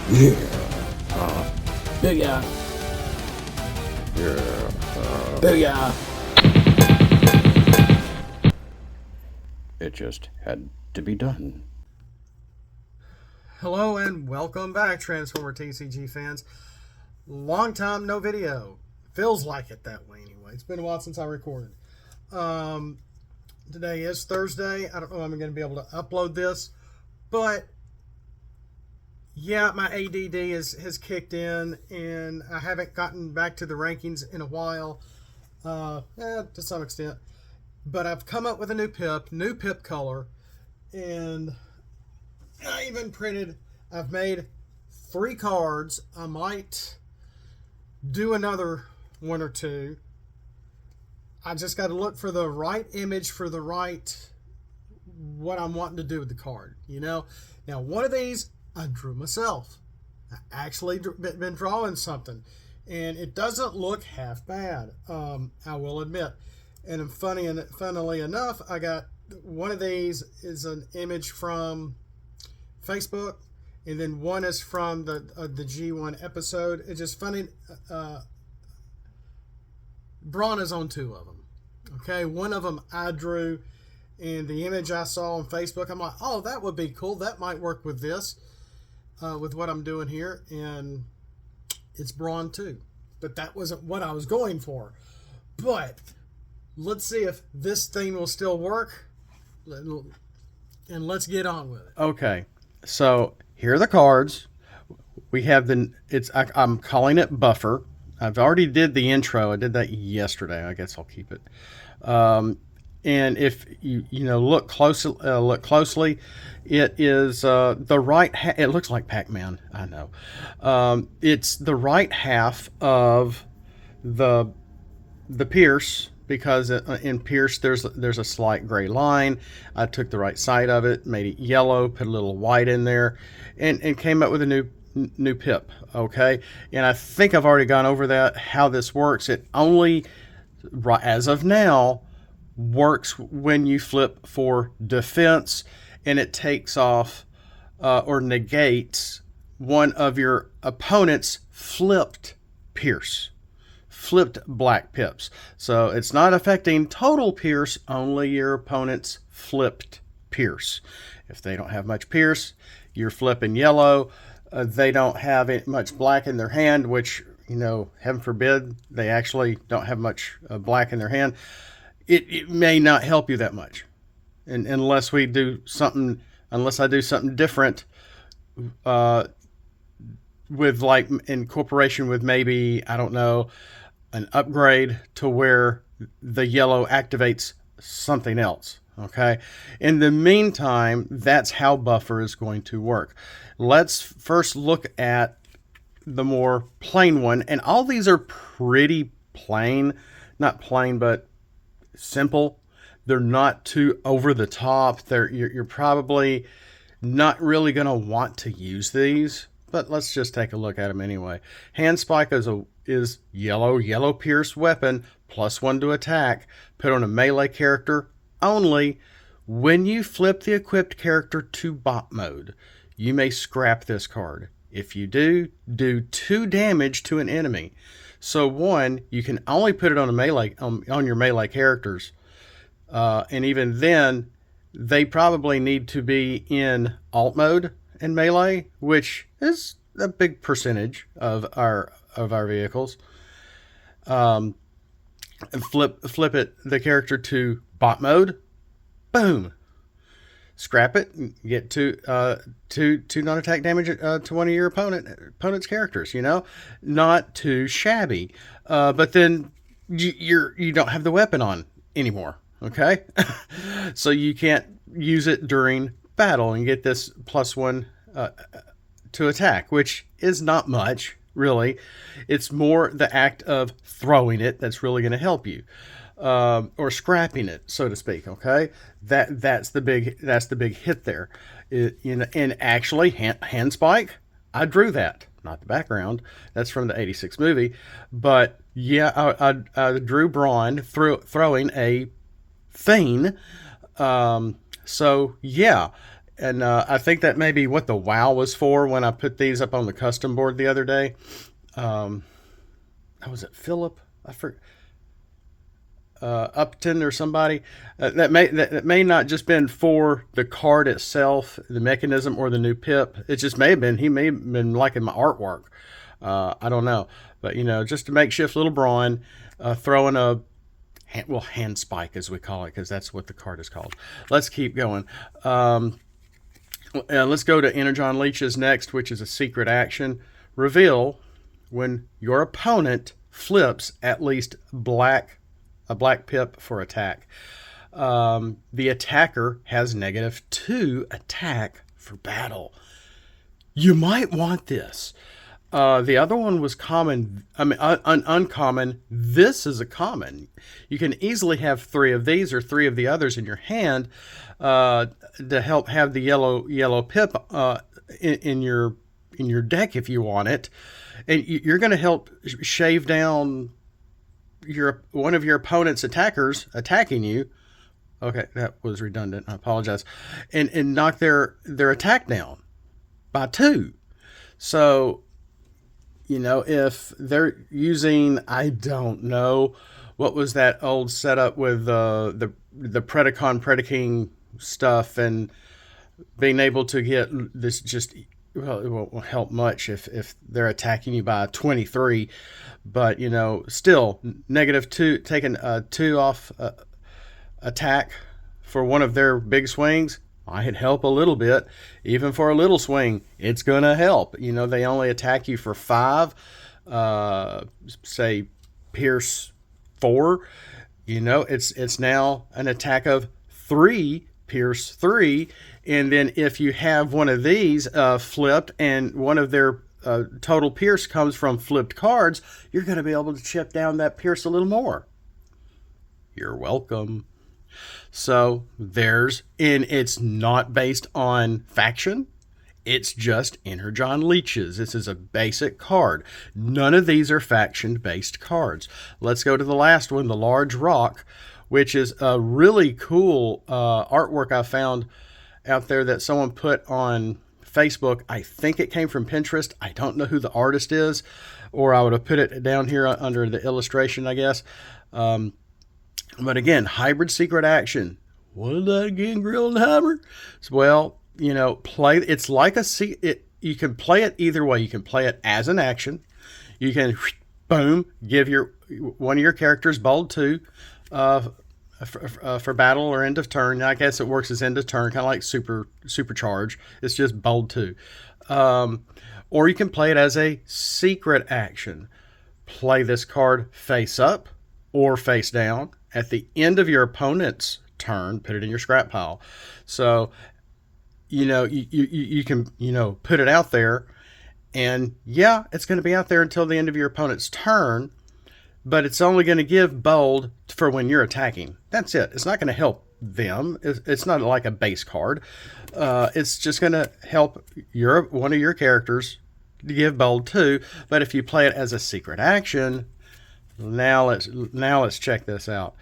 Yeah. Booyah. Yeah. Booyah. It just had to be done. Hello and welcome back, Transformer TCG fans. Long time no video. Feels like it that way anyway. It's been a while since I recorded. Today is Thursday. I don't know if I'm going to be able to upload this, but yeah, my ADD has kicked in, and I haven't gotten back to the rankings in a while, to some extent. But I've come up with a new pip color, and I even I've made 3 cards. I might do another one or two. I just got to look for the right image for the right, what I'm wanting to do with the card, you know? Now, one of these I drew myself. I actually been drawing something, and it doesn't look half bad, I will admit. And funnily enough, I got one of these is an image from Facebook, and then one is from the G1 episode. It's just funny. Braun is on 2 of them. Okay, one of them I drew, and the image I saw on Facebook, I'm like, oh, that would be cool. That might work with this, with what I'm doing here, and it's Braun too. But that wasn't what I was going for. But let's see if this thing will still work, and let's get on with it. Okay, so here are the cards. We have I'm calling it Buffer. I've already did the intro. I did that yesterday. I guess I'll keep it. And if you look closely, it is the right. It looks like Pac-Man. I know. It's the right half of the Pierce, because in Pierce there's a slight gray line. I took the right side of it, made it yellow, put a little white in there, and came up with a new pip. Okay, and I think I've already gone over that, how this works. It only, as of now, works when you flip for defense, and it takes off or negates one of your opponent's flipped Pierce, flipped black pips. So it's not affecting total Pierce, only your opponent's flipped Pierce. If they don't have much Pierce, you're flipping yellow. They don't have much black in their hand, which, heaven forbid, they actually don't have much black in their hand. It may not help you that much, unless I do something different, with like incorporation with maybe, I don't know, an upgrade to where the yellow activates something else. Okay. In the meantime, that's how Buffer is going to work. Let's first look at the more plain one, and all these are pretty plain, not plain, but simple. They're not too over the top. You're probably not really going to want to use these, but let's just take a look at them anyway. Handspike is yellow Pierce weapon, +1 to attack, put on a melee character only. When you flip the equipped character to bot mode, you may scrap this card. If you do 2 damage to an enemy. So 1, you can only put it on a melee on your melee characters, and even then, they probably need to be in alt mode and melee, which is a big percentage of our vehicles. Flip the character to bot mode, boom, scrap it, get two non-attack damage to one of your opponent's characters. Not too shabby, but then you don't have the weapon on anymore. Okay, so you can't use it during battle and get this +1 to attack, which is not much. Really, it's more the act of throwing it that's really going to help you, or scrapping it, so to speak. Okay, that's the big hit there. And actually, Handspike, I drew that, not the background. That's from the '86 movie, but yeah, I drew Braun throwing a thing. So yeah, and I think that may be what the WoW was for when I put these up on the custom board the other day. Um, was it Philip? I forget. Upton or somebody that may not just been for the card itself, the mechanism, or the new pip. It just may have been he may have been liking my artwork. I don't know, but just a makeshift little Braun, throwing a hand spike as we call it because that's what the card is called. Let's keep going. Let's go to Energon Leeches next, which is a secret action. Reveal when your opponent flips at least a black pip for attack. The attacker has -2 attack for battle. You might want this. The other one was common. I mean, uncommon. This is a common. You can easily have 3 of these or 3 of the others in your hand to help have the yellow pip in your deck if you want it, and you're going to help shave down one of your opponent's attackers attacking you. Okay, that was redundant. I apologize. And knock their attack down by 2. So, if they're using, I don't know, what was that old setup with the Predacon stuff and being able to get this just, well, it won't help much if they're attacking you by 23, but still -2, taking a 2 off attack for one of their big swings might help a little bit. Even for a little swing, it's gonna help. They only attack you for 5, say Pierce 4. It's now an attack of 3, Pierce 3, and then if you have one of these flipped and one of their total Pierce comes from flipped cards, you're going to be able to chip down that Pierce a little more. You're welcome. So and it's not based on faction. It's just Energon Leeches. This is a basic card. None of these are faction-based cards. Let's go to the last one, the LargevRock, which is a really cool artwork I found out there that someone put on Facebook. I think it came from Pinterest. I don't know who the artist is, or I would have put it down here under the illustration, I guess. But again, hybrid secret action. What is that again, Grillenheimer? Well, play. It's like you can play it either way. You can play it as an action. You can, boom, give one of your characters bold 2 for battle or end of turn. I guess it works as end of turn, kind of like supercharge. It's just bold 2. Or you can play it as a secret action. Play this card face up or face down at the end of your opponent's turn. Put it in your scrap pile. So you can put it out there, and yeah, it's going to be out there until the end of your opponent's turn, but it's only going to give bold for when you're attacking. That's it. It's not going to help them. It's not like a base card. It's just going to help one of your characters to give bold 2. But if you play it as a secret action, now let's check this out.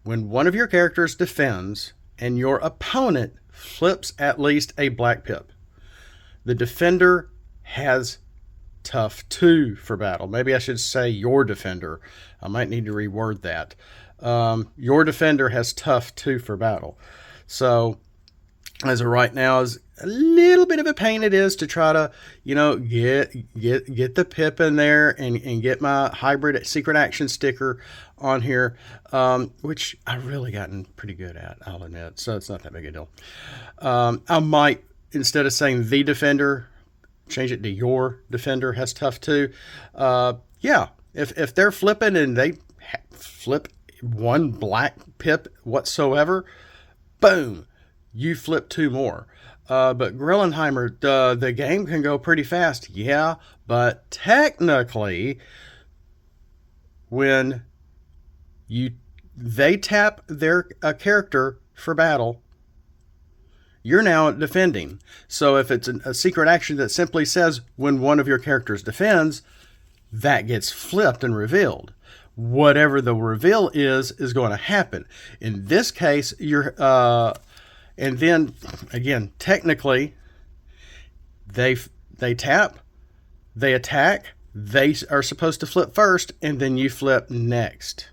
When one of your characters defends and your opponent flips at least a black pip, the defender has tough 2 for battle. Maybe I should say your defender. I might need to reword that. Your defender has tough 2 for battle. So as of right now, is a little bit of a pain it is to try to get the pip in there and get my hybrid secret action sticker on here, which I've really gotten pretty good at, I'll admit. So it's not that big a deal. I might, instead of saying the defender, change it to your defender has tough 2. Yeah, if they're flipping and they flip 1 black pip whatsoever, boom, you flip 2 more. But Grillenheimer, the game can go pretty fast. Yeah, but technically, when they tap their character for battle, you're now defending. So if it's a secret action that simply says when one of your characters defends, that gets flipped and revealed. Whatever the reveal is going to happen. In this case, And then again, technically, they they tap, they attack, they are supposed to flip first, and then you flip next.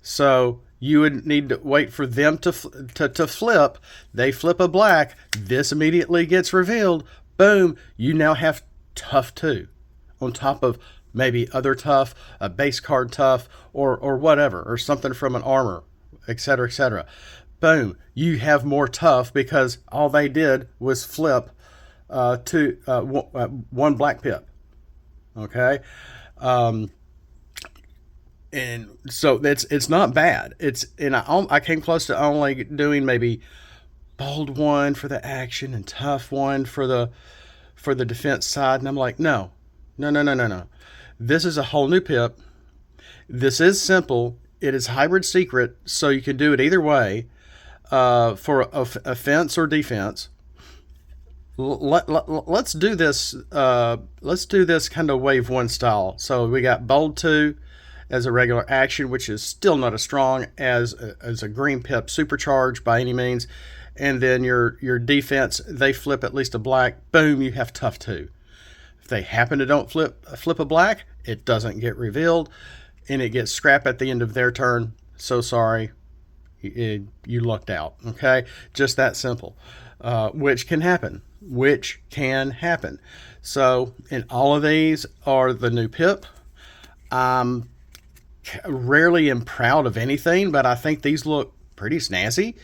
So you would need to wait for them to flip. They flip a black. This immediately gets revealed. Boom! You now have tough two, on top of maybe other tough, a base card tough, or whatever, or something from an armor, etc., etc. Boom! You have more tough because all they did was flip one black pip. Okay. And so it's not bad. I came close to only doing maybe bold one for the action and tough one for the defense side, and I'm like, no, no, no, no, no, no. This is a whole new pip. This is simple. It is hybrid secret, so you can do it either way, for offense or defense. Let's do this. Let's do this kind of wave one style. So we got bold two as a regular action, which is still not as strong as a green pip supercharged by any means. And then your defense, they flip at least a black. Boom, you have tough two. If they happen to don't flip a black, it doesn't get revealed, and it gets scrapped at the end of their turn. So sorry, you lucked out. Okay, just that simple. Which can happen. Which can happen. So, and all of these are the new pip. Rarely am proud of anything, but I think these look pretty snazzy.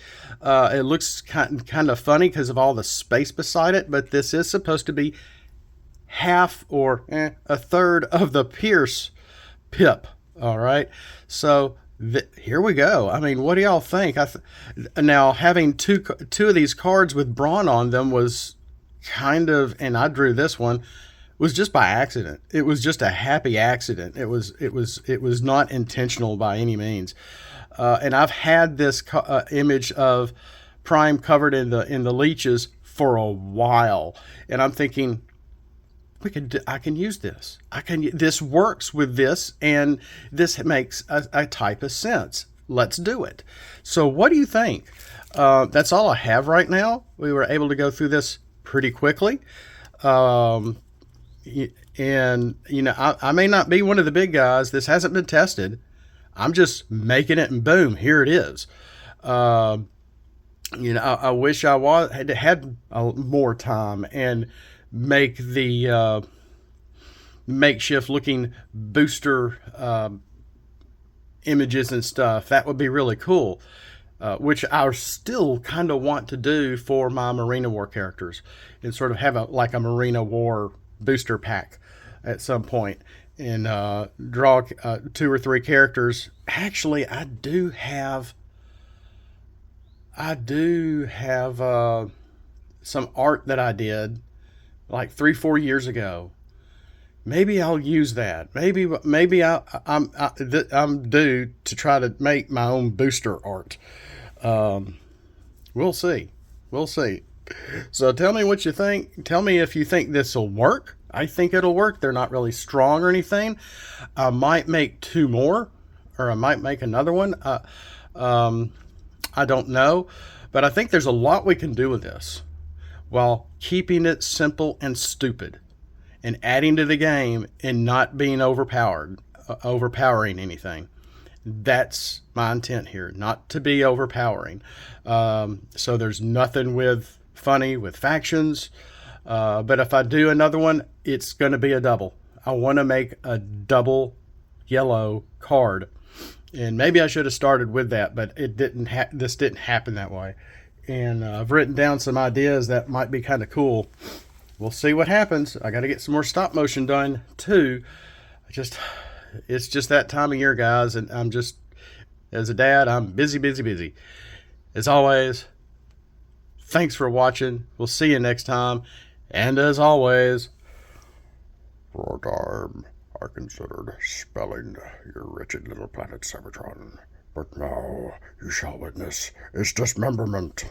It looks kind of funny because of all the space beside it, but this is supposed to be half or a third of the Pierce pip. All right, so here we go. I mean, what do y'all think? Now, having two of these cards with Brawn on them was kind of, and I drew this one, was just by accident. It was just a happy accident. It was not intentional by any means. And I've had this image of Prime covered in the leeches for a while, and I'm thinking, I can use this. This works with this, and this makes a type of sense. Let's do it. So what do you think? That's all I have right now. We were able to go through this pretty quickly. And, I may not be one of the big guys. This hasn't been tested. I'm just making it, and boom, here it is. I wish I had more time and make the makeshift looking booster images and stuff. That would be really cool, which I still kind of want to do for my Marina War characters, and sort of have a Marina War booster pack at some point, and draw 2 or 3 characters. Actually, I do have some art that I did like 3-4 years ago. Maybe I'll use that. Maybe I'm due to try to make my own booster art. We'll see. We'll see. So tell me what you think. Tell me if you think this will work. I think it'll work. They're not really strong or anything. I might make 2 more, or I might make another one. I don't know, but I think there's a lot we can do with this while keeping it simple and stupid, and adding to the game and not being overpowering anything. That's my intent here, not to be overpowering. So there's nothing funny with factions. But if I do another one, it's going to be a double. I want to make a double yellow card. And maybe I should have started with that, but this didn't happen that way. And I've written down some ideas that might be kind of cool. We'll see what happens. I got to get some more stop motion done too. It's just that time of year, guys, and as a dad, I'm busy. As always, thanks for watching. We'll see you next time. And as always, for a time I considered spelling your wretched little planet Cybertron, but now you shall witness its dismemberment.